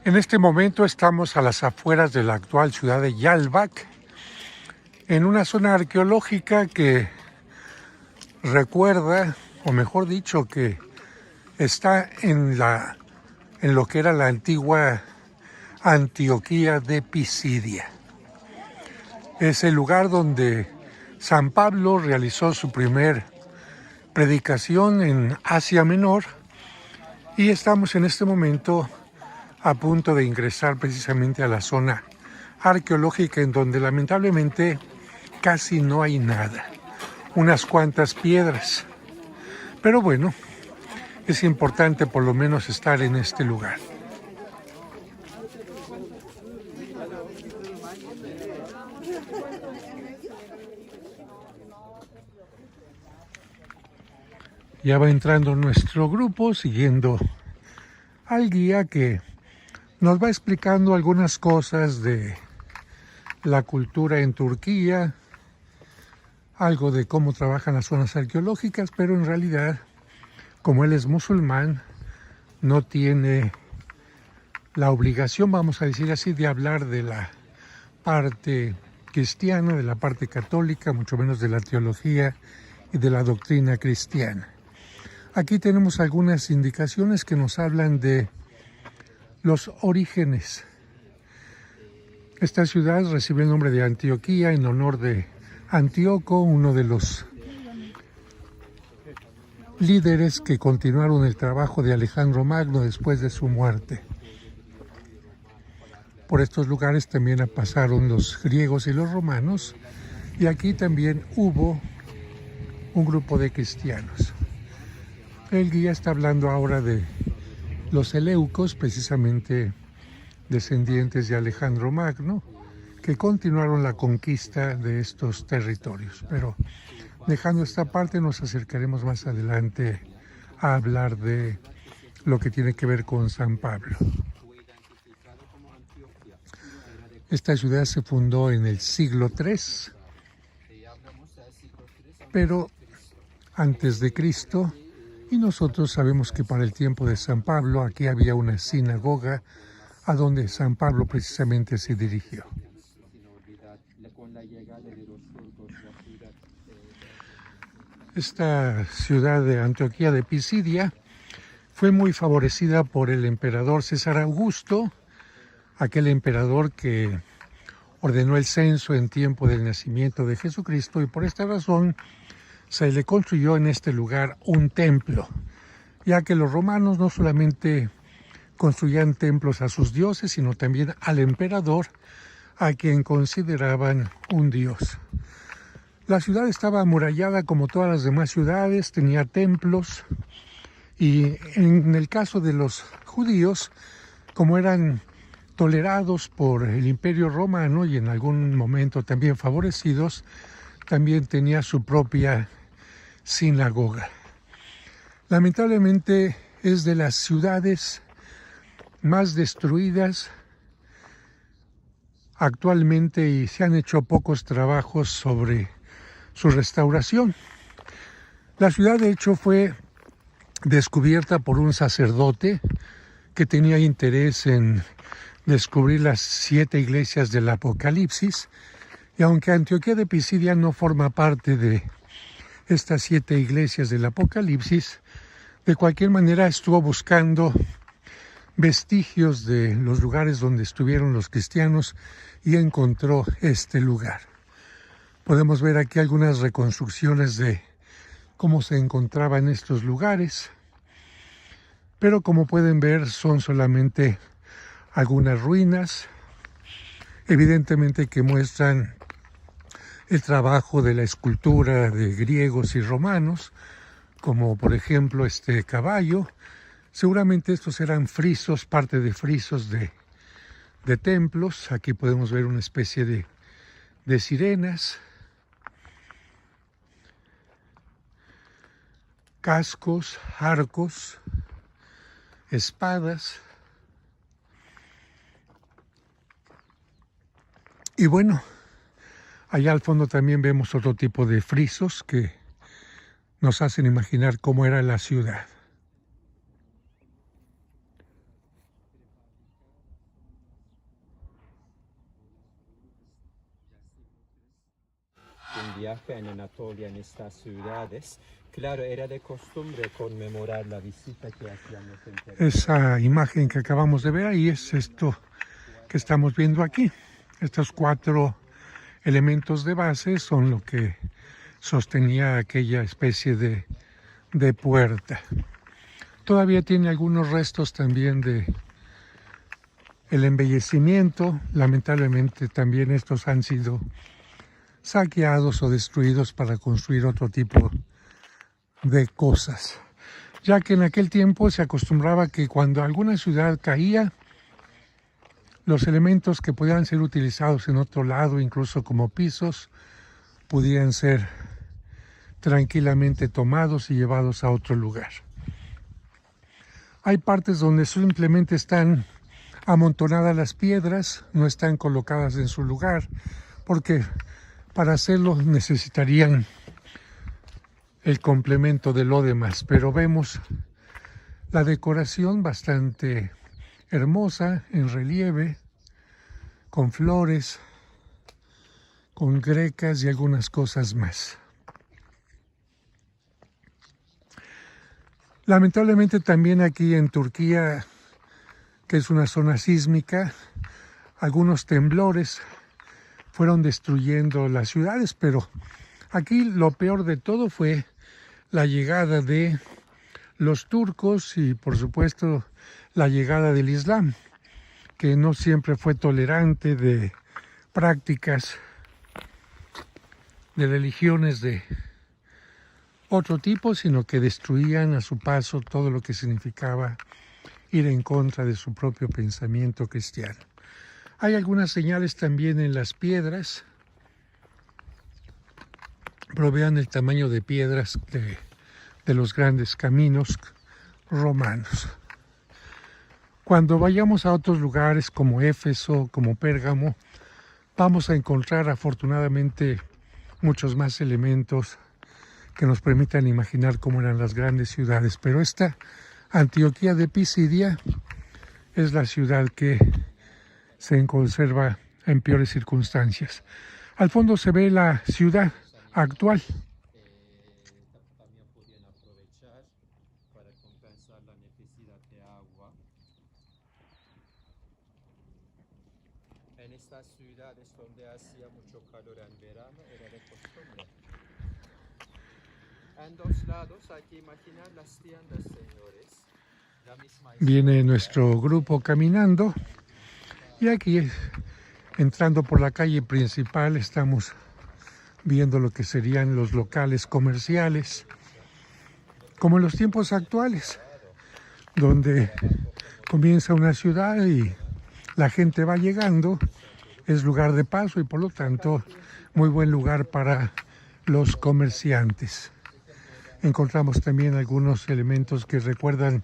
En este momento estamos a las afueras de la actual ciudad de Yalvac, en una zona arqueológica que recuerda, o mejor dicho, que está en lo que era la antigua Antioquía de Pisidia. Es el lugar donde San Pablo realizó su primer predicación en Asia Menor y estamos en este momento a punto de ingresar precisamente a la zona arqueológica en donde lamentablemente casi no hay nada, unas cuantas piedras. Pero bueno, es importante por lo menos estar en este lugar. Ya va entrando nuestro grupo siguiendo al guía que nos va explicando algunas cosas de la cultura en Turquía, algo de cómo trabajan las zonas arqueológicas, pero en realidad, como él es musulmán, no tiene la obligación, vamos a decir así, de hablar de la parte cristiana, de la parte católica, mucho menos de la teología y de la doctrina cristiana. Aquí tenemos algunas indicaciones que nos hablan de los orígenes. Esta ciudad recibe el nombre de Antioquía en honor de Antíoco, uno de los líderes que continuaron el trabajo de Alejandro Magno después de su muerte. Por estos lugares también pasaron los griegos y los romanos, y aquí también hubo un grupo de cristianos. El guía está hablando ahora de los eleucos, precisamente descendientes de Alejandro Magno, que continuaron la conquista de estos territorios. Pero dejando esta parte, nos acercaremos más adelante a hablar de lo que tiene que ver con San Pablo. Esta ciudad se fundó en el siglo III, pero antes de Cristo, y nosotros sabemos que para el tiempo de San Pablo aquí había una sinagoga a donde San Pablo precisamente se dirigió. Esta ciudad de Antioquía de Pisidia fue muy favorecida por el emperador César Augusto, aquel emperador que ordenó el censo en tiempo del nacimiento de Jesucristo, y por esta razón se le construyó en este lugar un templo, ya que los romanos no solamente construían templos a sus dioses, sino también al emperador, a quien consideraban un dios. La ciudad estaba amurallada como todas las demás ciudades, tenía templos, y en el caso de los judíos, como eran tolerados por el Imperio Romano y en algún momento también favorecidos, también tenía su propia sinagoga. Lamentablemente es de las ciudades más destruidas actualmente y se han hecho pocos trabajos sobre su restauración. La ciudad, de hecho, fue descubierta por un sacerdote que tenía interés en descubrir las 7 iglesias del Apocalipsis, y aunque Antioquía de Pisidia no forma parte de estas 7 iglesias del Apocalipsis, de cualquier manera estuvo buscando vestigios de los lugares donde estuvieron los cristianos y encontró este lugar. Podemos ver aquí algunas reconstrucciones de cómo se encontraban estos lugares, pero como pueden ver son solamente algunas ruinas, evidentemente que muestran el trabajo de la escultura de griegos y romanos, como por ejemplo este caballo. Seguramente estos eran frisos, parte de frisos de templos. Aquí podemos ver una especie de sirenas, cascos, arcos, espadas. Y bueno, allá al fondo también vemos otro tipo de frisos que nos hacen imaginar cómo era la ciudad. viaje en Anatolia, en estas ciudades, claro, era de costumbre conmemorar la visita que hacían los emperadores. Esa imagen que acabamos de ver ahí es esto que estamos viendo aquí. Estos 4 elementos de base son lo que sostenía aquella especie de puerta. Todavía tiene algunos restos también de el embellecimiento. Lamentablemente también estos han sido saqueados o destruidos para construir otro tipo de cosas, ya que en aquel tiempo se acostumbraba que cuando alguna ciudad caía, los elementos que podían ser utilizados en otro lado, incluso como pisos, pudieran ser tranquilamente tomados y llevados a otro lugar. Hay partes donde simplemente están amontonadas las piedras, no están colocadas en su lugar, porque para hacerlo necesitarían el complemento de lo demás. Pero vemos la decoración bastante hermosa, en relieve, con flores, con grecas y algunas cosas más. Lamentablemente también aquí en Turquía, que es una zona sísmica, algunos temblores fueron destruyendo las ciudades, pero aquí lo peor de todo fue la llegada de los turcos y por supuesto la llegada del Islam, que no siempre fue tolerante de prácticas de religiones de otro tipo, sino que destruían a su paso todo lo que significaba ir en contra de su propio pensamiento cristiano. Hay algunas señales también en las piedras, pero vean el tamaño de piedras de los grandes caminos romanos. Cuando vayamos a otros lugares como Éfeso, como Pérgamo, vamos a encontrar afortunadamente muchos más elementos que nos permitan imaginar cómo eran las grandes ciudades. Pero esta Antioquía de Pisidia es la ciudad que se conserva en peores circunstancias. Al fondo se ve la ciudad actual. También podían aprovechar para compensar la necesidad de agua. En estas ciudades donde hacía mucho calor en verano era de costumbre. En 2 lados hay que imaginar las tiendas, señores. La misma Viene nuestro grupo caminando y aquí, entrando por la calle principal, estamos viendo lo que serían los locales comerciales, como en los tiempos actuales, donde comienza una ciudad y la gente va llegando, es lugar de paso y por lo tanto muy buen lugar para los comerciantes. Encontramos también algunos elementos que recuerdan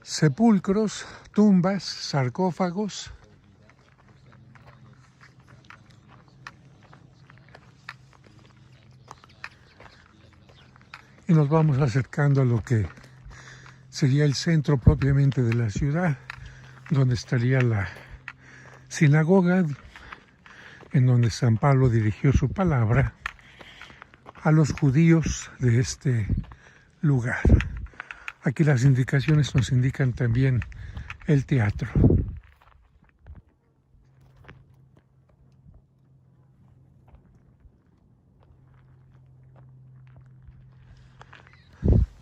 sepulcros, tumbas, sarcófagos. Y nos vamos acercando a lo que sería el centro propiamente de la ciudad, donde estaría la sinagoga, en donde San Pablo dirigió su palabra a los judíos de este lugar. Aquí las indicaciones nos indican también el teatro.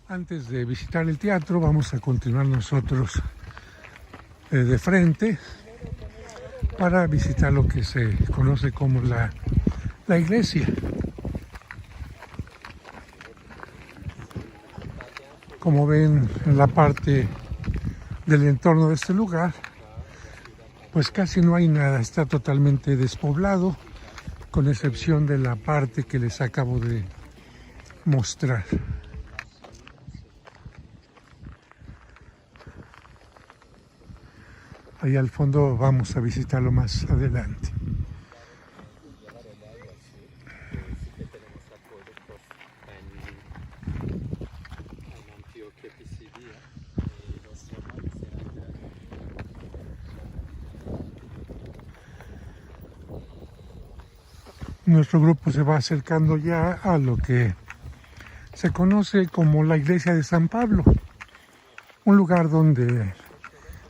Antes de visitar el teatro, vamos a continuar nosotros de frente para visitar lo que se conoce como la iglesia. Como ven en la parte del entorno de este lugar, pues casi no hay nada, está totalmente despoblado, con excepción de la parte que les acabo de mostrar. Ahí al fondo vamos a visitarlo más adelante. Nuestro grupo se va acercando ya a lo que se conoce como la iglesia de San Pablo, un lugar donde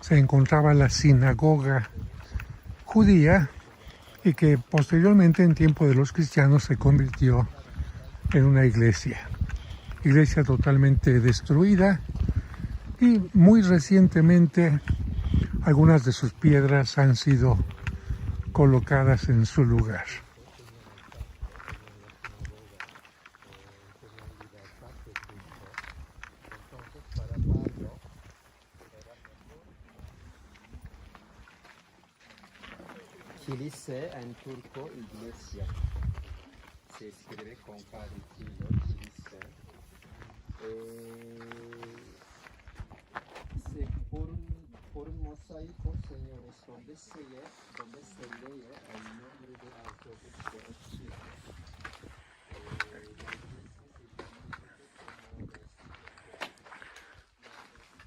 se encontraba la sinagoga judía y que posteriormente en tiempo de los cristianos se convirtió en una iglesia totalmente destruida, y muy recientemente algunas de sus piedras han sido colocadas en su lugar. Kilise en turco iglesia. Se escribe con K de kilo, kilise. Por un mosaico, señores, donde se lee el nombre de arzobispo de Chile.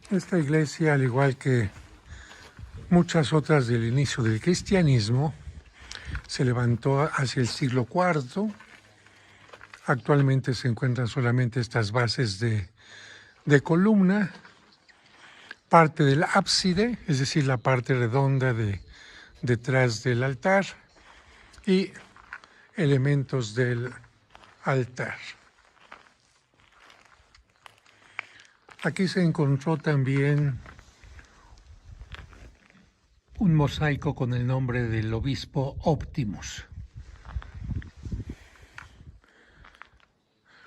Esta iglesia, al igual que muchas otras del inicio del cristianismo, se levantó hacia el siglo IV. Actualmente se encuentran solamente estas bases de columna, parte del ábside, es decir, la parte redonda detrás del altar, y elementos del altar. Aquí se encontró también un mosaico con el nombre del obispo Optimus.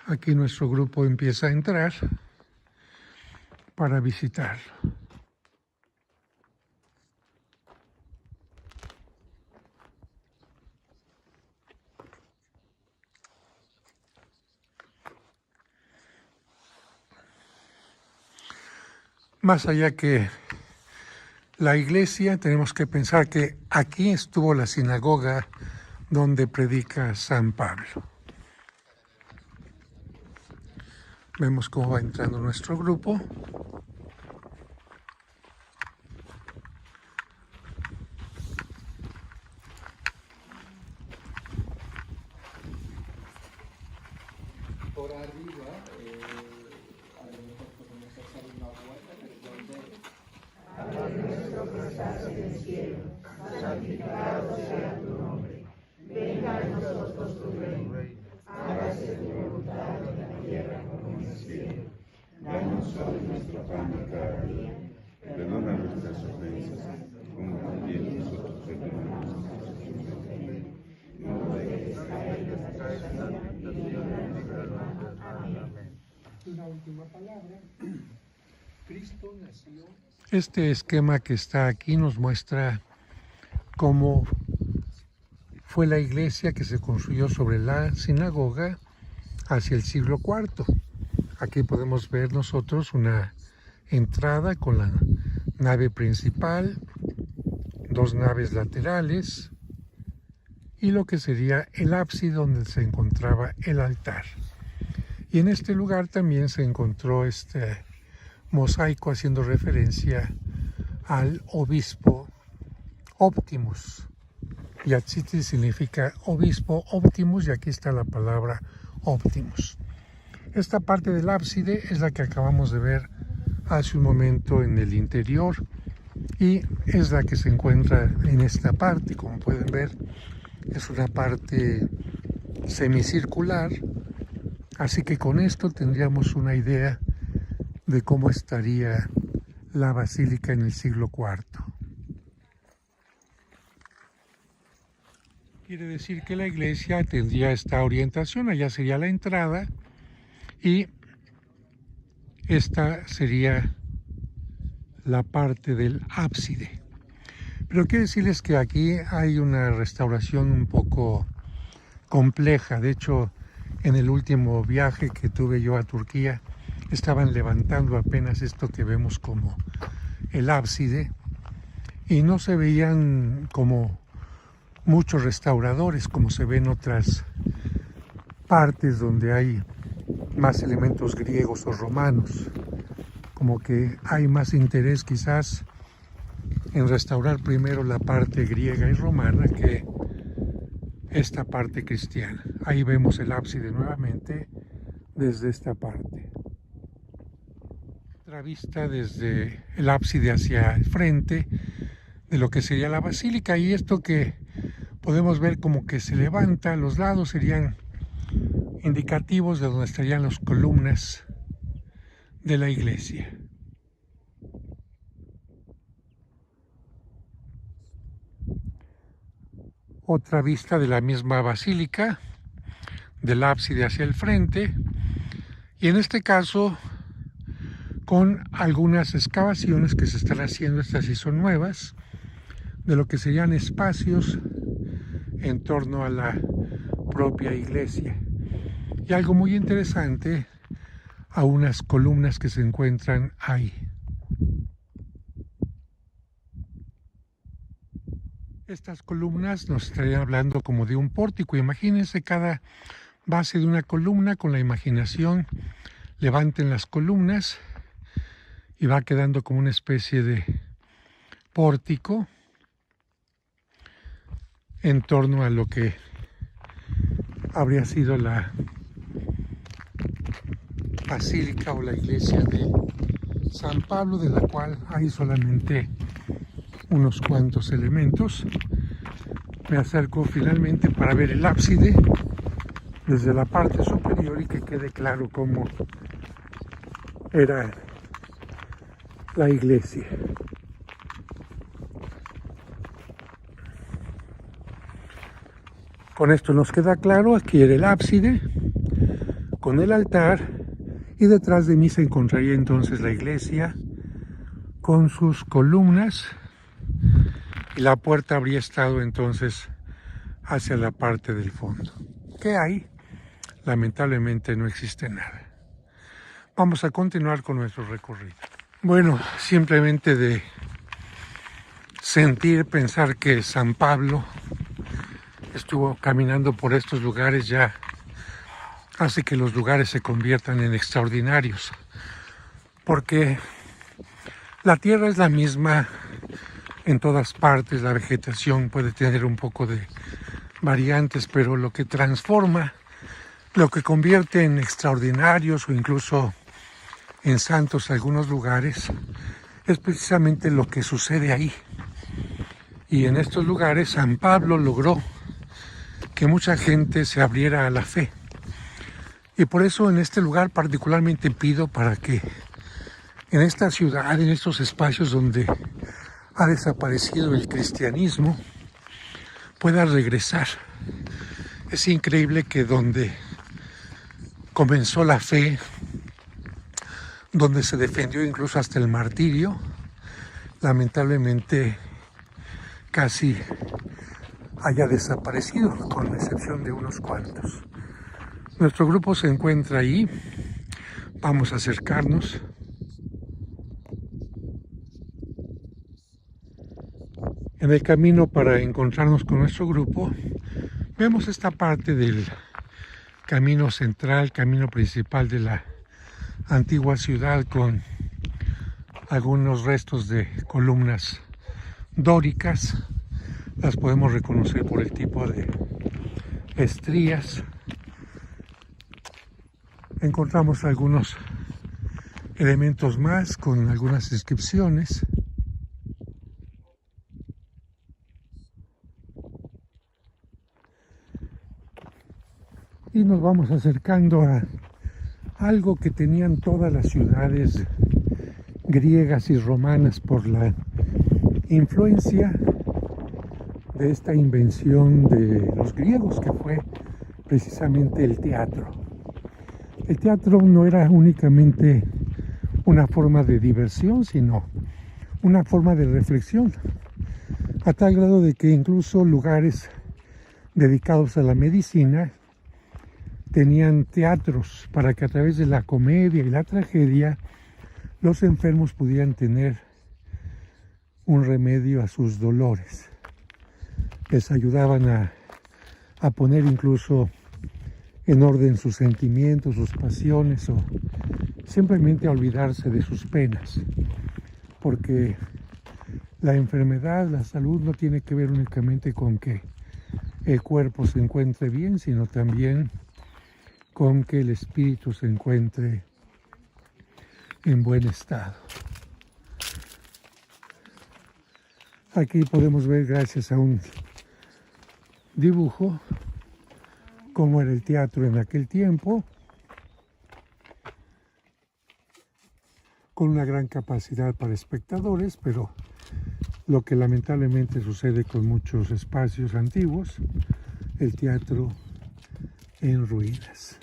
Aquí nuestro grupo empieza a entrar para visitarlo. Más allá que la iglesia, tenemos que pensar que aquí estuvo la sinagoga donde predica San Pablo. Vemos cómo va entrando nuestro grupo. Por arriba, a lo mejor podemos hacer una vuelta, pero donde Nuestro que estás en el cielo, santificado sea tu nombre. Venga a nosotros tu reino. Hágase tu voluntad en la tierra como en el cielo. Danos hoy nuestro pan de cada día. Perdona nuestras ofensas, como también nosotros perdonamos a los que nos ofenden. No nos dejes caer en la tentación y líbranos del mal. Amén. Una última palabra. Cristo nació. Este esquema que está aquí nos muestra cómo fue la iglesia que se construyó sobre la sinagoga hacia el siglo IV. Aquí podemos ver nosotros una entrada con la nave principal, dos naves laterales y lo que sería el ábside donde se encontraba el altar. Y en este lugar también se encontró este mosaico haciendo referencia al obispo Optimus. Yatziti significa obispo Optimus y aquí está la palabra Optimus. Esta parte del ábside es la que acabamos de ver hace un momento en el interior y es la que se encuentra en esta parte. Como pueden ver, es una parte semicircular, así que con esto tendríamos una idea de cómo estaría la basílica en el siglo IV. Quiere decir que la iglesia tendría esta orientación, allá sería la entrada y esta sería la parte del ábside. Pero quiero decirles que aquí hay una restauración un poco compleja. De hecho, en el último viaje que tuve yo a Turquía, estaban levantando apenas esto que vemos como el ábside y no se veían como muchos restauradores como se ven en otras partes donde hay más elementos griegos o romanos. Como que hay más interés quizás en restaurar primero la parte griega y romana que esta parte cristiana. Ahí vemos el ábside nuevamente desde esta parte. Otra vista desde el ábside hacia el frente de lo que sería la basílica, y esto que podemos ver como que se levanta a los lados serían indicativos de donde estarían las columnas de la iglesia. Otra vista de la misma basílica, del ábside hacia el frente, y en este caso con algunas excavaciones que se están haciendo, estas sí son nuevas, de lo que serían espacios en torno a la propia iglesia. Y algo muy interesante, a unas columnas que se encuentran ahí. Estas columnas nos estarían hablando como de un pórtico. Imagínense cada base de una columna, con la imaginación levanten las columnas y va quedando como una especie de pórtico en torno a lo que habría sido la basílica o la iglesia de San Pablo, de la cual hay solamente unos cuantos elementos. Me acerco finalmente para ver el ábside desde la parte superior y que quede claro cómo era la iglesia. Con esto nos queda claro, aquí era el ábside con el altar, y detrás de mí se encontraría entonces la iglesia con sus columnas, y la puerta habría estado entonces hacia la parte del fondo. ¿Qué hay? Lamentablemente no existe nada. Vamos a continuar con nuestro recorrido. Bueno, simplemente de sentir, pensar que San Pablo estuvo caminando por estos lugares ya hace que los lugares se conviertan en extraordinarios, porque la tierra es la misma en todas partes, la vegetación puede tener un poco de variantes, pero lo que transforma, lo que convierte en extraordinarios o incluso en santos algunos lugares, es precisamente lo que sucede ahí. Y en estos lugares San Pablo logró que mucha gente se abriera a la fe. Y por eso en este lugar particularmente pido para que en esta ciudad, en estos espacios donde ha desaparecido el cristianismo, pueda regresar. Es increíble que donde comenzó la fe, donde se defendió incluso hasta el martirio, lamentablemente casi haya desaparecido, con excepción de unos cuantos. Nuestro grupo se encuentra ahí, vamos a acercarnos. En el camino para encontrarnos con nuestro grupo, vemos esta parte del camino central, camino principal de la antigua ciudad, con algunos restos de columnas dóricas. Las podemos reconocer por el tipo de estrías. Encontramos algunos elementos más con algunas inscripciones. Y nos vamos acercando a algo que tenían todas las ciudades griegas y romanas por la influencia de esta invención de los griegos, que fue precisamente el teatro. El teatro no era únicamente una forma de diversión, sino una forma de reflexión, a tal grado de que incluso lugares dedicados a la medicina tenían teatros para que a través de la comedia y la tragedia los enfermos pudieran tener un remedio a sus dolores. Les ayudaban a poner incluso en orden sus sentimientos, sus pasiones, o simplemente a olvidarse de sus penas, porque la enfermedad, la salud no tiene que ver únicamente con que el cuerpo se encuentre bien, sino también con que el espíritu se encuentre en buen estado. Aquí podemos ver, gracias a un dibujo, cómo era el teatro en aquel tiempo, con una gran capacidad para espectadores, pero lo que lamentablemente sucede con muchos espacios antiguos, el teatro en ruinas.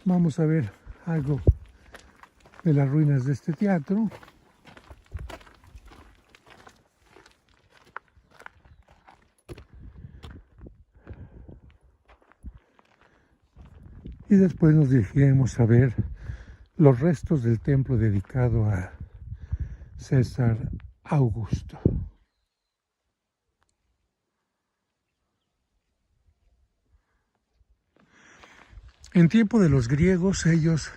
Vamos a ver algo de las ruinas de este teatro. Y después nos dirigiremos a ver los restos del templo dedicado a César Augusto. En tiempo de los griegos, ellos,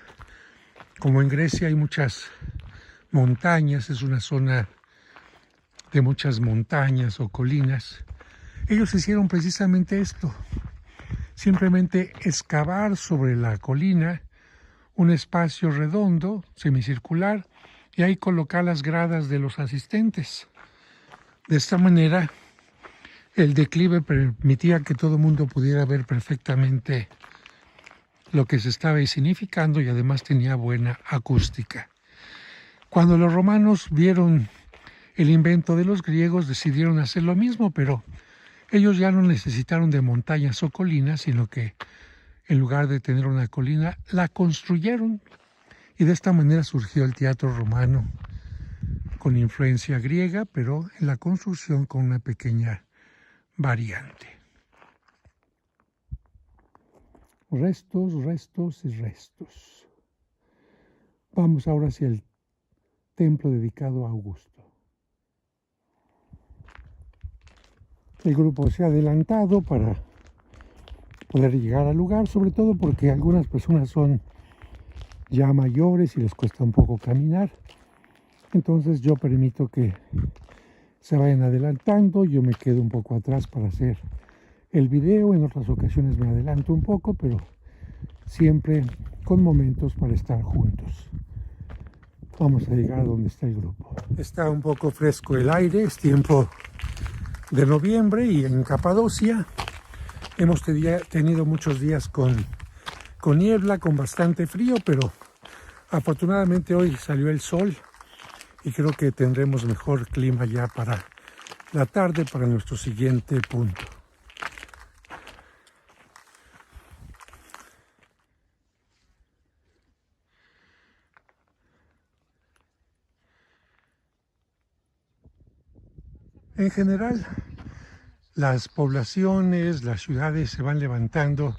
como en Grecia hay muchas montañas, es una zona de muchas montañas o colinas, ellos hicieron precisamente esto, simplemente excavar sobre la colina un espacio redondo, semicircular, y ahí colocar las gradas de los asistentes. De esta manera, el declive permitía que todo el mundo pudiera ver perfectamente lo que se estaba significando y además tenía buena acústica. Cuando los romanos vieron el invento de los griegos, decidieron hacer lo mismo, pero ellos ya no necesitaron de montañas o colinas, sino que en lugar de tener una colina, la construyeron. Y de esta manera surgió el teatro romano, con influencia griega, pero en la construcción con una pequeña variante. Restos, restos y restos. Vamos ahora hacia el templo dedicado a Augusto. El grupo se ha adelantado para poder llegar al lugar, sobre todo porque algunas personas son ya mayores y les cuesta un poco caminar. Entonces yo permito que se vayan adelantando, yo me quedo un poco atrás para hacer el video. En otras ocasiones me adelanto un poco, pero siempre con momentos para estar juntos. Vamos a llegar a donde está el grupo. Está un poco fresco el aire, es tiempo de noviembre y en Capadocia hemos tenido muchos días con niebla, con bastante frío, pero afortunadamente hoy salió el sol y creo que tendremos mejor clima ya para la tarde, para nuestro siguiente punto. En general, las poblaciones, las ciudades se van levantando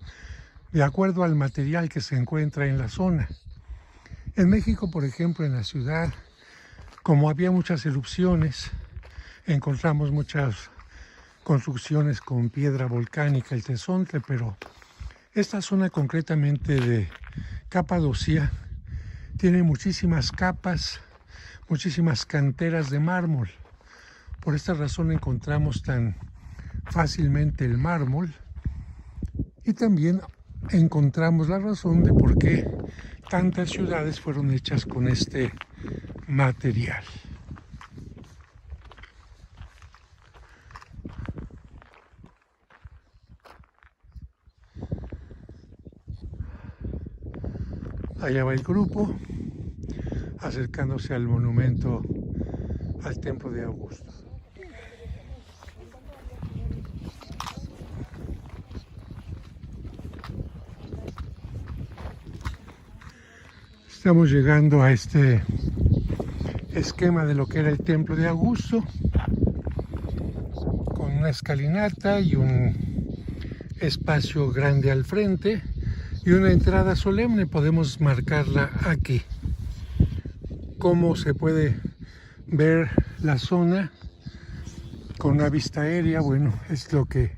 de acuerdo al material que se encuentra en la zona. En México, por ejemplo, en la ciudad, como había muchas erupciones, encontramos muchas construcciones con piedra volcánica, el Tezontle, pero esta zona concretamente de Capadocia tiene muchísimas capas, muchísimas canteras de mármol. Por esta razón encontramos tan fácilmente el mármol y también encontramos la razón de por qué tantas ciudades fueron hechas con este material. Allá va el grupo acercándose al monumento al templo de Augusto. Estamos llegando a este esquema de lo que era el templo de Augusto, con una escalinata y un espacio grande al frente y una entrada solemne. Podemos marcarla aquí. Como se puede ver la zona con una vista aérea, bueno, es lo que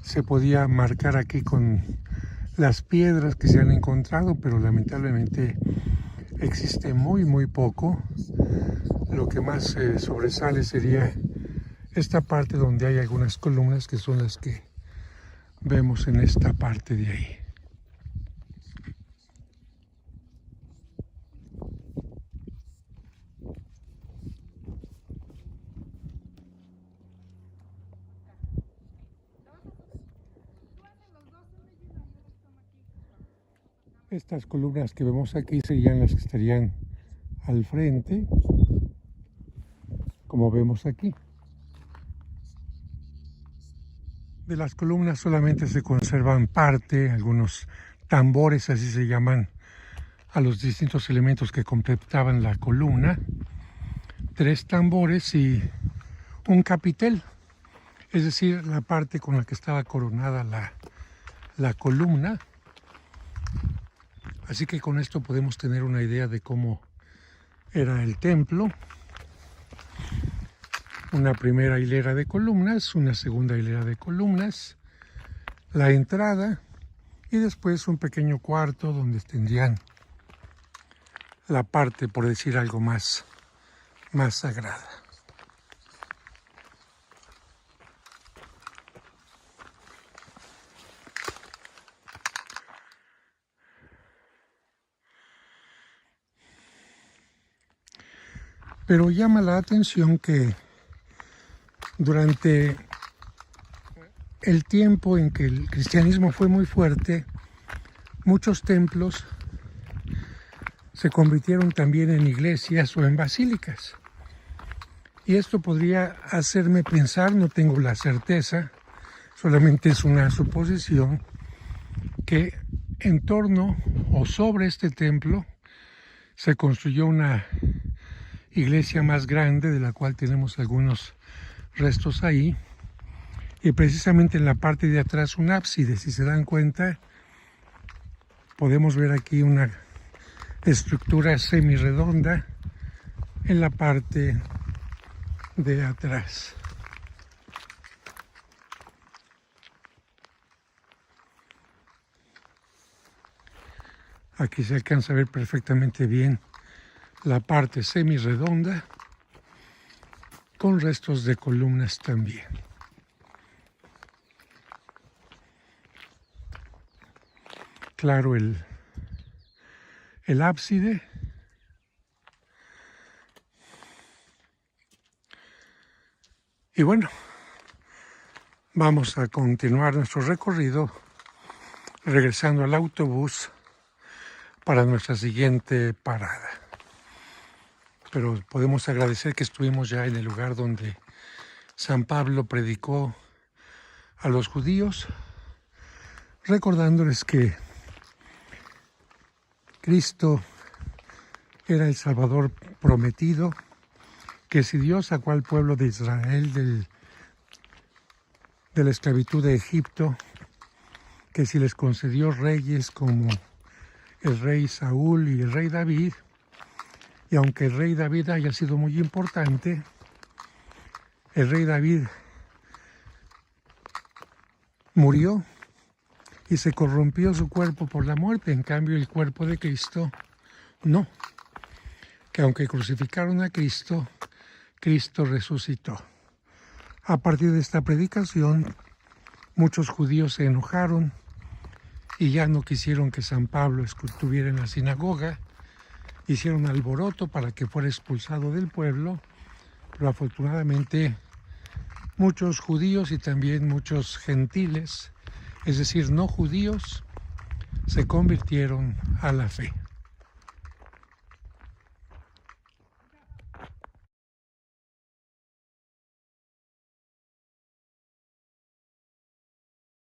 se podía marcar aquí con las piedras que se han encontrado, pero lamentablemente existe muy poco. Lo que más sobresale sería esta parte donde hay algunas columnas que son las que vemos en esta parte de ahí. Estas columnas que vemos aquí serían las que estarían al frente, como vemos aquí. De las columnas solamente se conservan parte, algunos tambores, así se llaman a los distintos elementos que completaban la columna, 3 tambores y un capitel, es decir, la parte con la que estaba coronada la columna. Así que con esto podemos tener una idea de cómo era el templo. Una primera hilera de columnas, una segunda hilera de columnas, la entrada y después un pequeño cuarto donde tendrían la parte, por decir algo más sagrada. Pero llama la atención que durante el tiempo en que el cristianismo fue muy fuerte, muchos templos se convirtieron también en iglesias o en basílicas. Y esto podría hacerme pensar, no tengo la certeza, solamente es una suposición, que en torno o sobre este templo se construyó una iglesia más grande, de la cual tenemos algunos restos ahí, y precisamente en la parte de atrás un ábside. Si se dan cuenta, podemos ver aquí una estructura semirredonda en la parte de atrás. Aquí se alcanza a ver perfectamente bien la parte semirredonda con restos de columnas también. Claro, el ábside. Y bueno, vamos a continuar nuestro recorrido regresando al autobús para nuestra siguiente parada. Pero podemos agradecer que estuvimos ya en el lugar donde San Pablo predicó a los judíos, recordándoles que Cristo era el Salvador prometido, que si Dios sacó al pueblo de Israel de la esclavitud de Egipto, que si les concedió reyes como el rey Saúl y el rey David, y aunque el rey David haya sido muy importante, el rey David murió y se corrompió su cuerpo por la muerte. En cambio, el cuerpo de Cristo no. Que aunque crucificaron a Cristo, Cristo resucitó. A partir de esta predicación, muchos judíos se enojaron y ya no quisieron que San Pablo estuviera en la sinagoga. Hicieron alboroto para que fuera expulsado del pueblo, pero afortunadamente muchos judíos y también muchos gentiles, es decir, no judíos, se convirtieron a la fe.